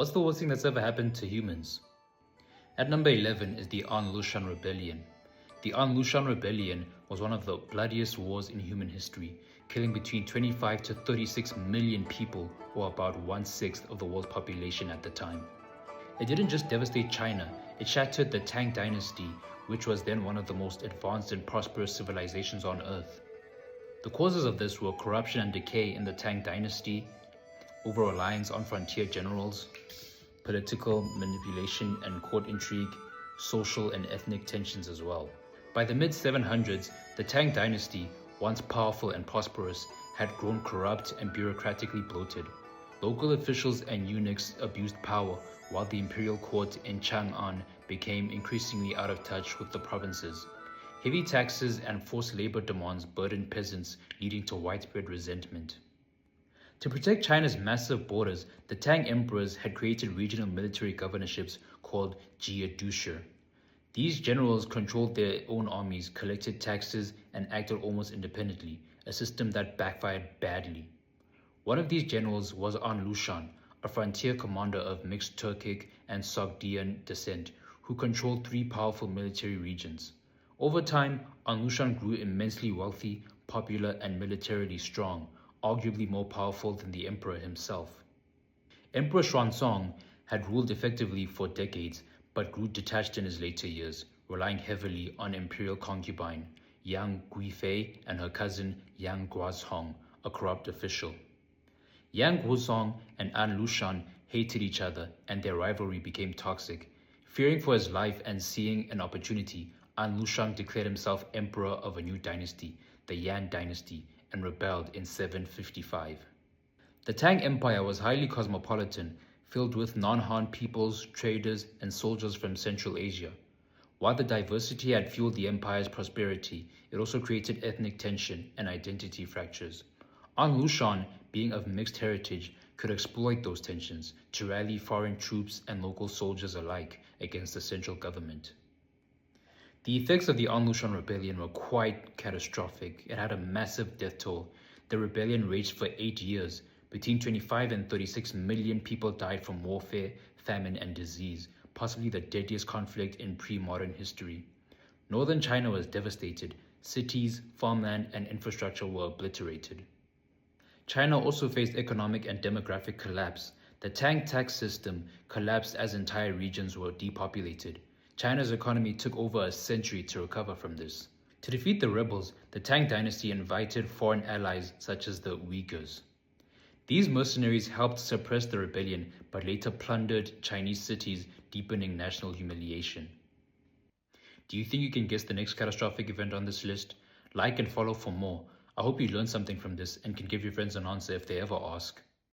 What's the worst thing that's ever happened to humans? At number 11 is the Lushan Rebellion. The Lushan Rebellion was one of the bloodiest wars in human history, killing between 25 to 36 million people, or about 1/6 of the world's population at the time. It didn't just devastate China, it shattered the Tang dynasty, which was then one of the most advanced and prosperous civilizations on Earth. The causes of this were corruption and decay in the Tang dynasty, over-reliance on frontier generals, political manipulation and court intrigue, social and ethnic tensions as well. By the mid-700s, the Tang dynasty, once powerful and prosperous, had grown corrupt and bureaucratically bloated. Local officials and eunuchs abused power, while the imperial court in Chang'an became increasingly out of touch with the provinces. Heavy taxes and forced labor demands burdened peasants, leading to widespread resentment. To protect China's massive borders, the Tang emperors had created regional military governorships called jiedushe. These generals controlled their own armies, collected taxes, and acted almost independently, a system that backfired badly. One of these generals was Lushan, a frontier commander of mixed Turkic and Sogdian descent, who controlled 3 powerful military regions. Over time, Lushan grew immensely wealthy, popular, and militarily strong, arguably more powerful than the emperor himself. Emperor Xuanzong had ruled effectively for decades, but grew detached in his later years, relying heavily on imperial concubine Yang Guifei and her cousin Yang Guozhong, a corrupt official. Yang Guozhong and Lushan hated each other, and their rivalry became toxic. Fearing for his life and seeing an opportunity, Lushan declared himself emperor of a new dynasty, the Yan dynasty, and rebelled in 755. The Tang Empire was highly cosmopolitan, filled with non-Han peoples, traders, and soldiers from Central Asia. While the diversity had fueled the empire's prosperity, it also created ethnic tension and identity fractures. Lushan, being of mixed heritage, could exploit those tensions to rally foreign troops and local soldiers alike against the central government. The effects of the Lushan rebellion were quite catastrophic. It had a massive death toll. The rebellion raged for 8 years. Between 25 and 36 million people died from warfare, famine, and disease, possibly the deadliest conflict in pre-modern history. Northern China was devastated. Cities, farmland, and infrastructure were obliterated. China also faced economic and demographic collapse. The Tang tax system collapsed as entire regions were depopulated. China's economy took over a century to recover from this. To defeat the rebels, the Tang dynasty invited foreign allies such as the Uyghurs. These mercenaries helped suppress the rebellion, but later plundered Chinese cities, deepening national humiliation. Do you think you can guess the next catastrophic event on this list? Like and follow for more. I hope you learned something from this and can give your friends an answer if they ever ask.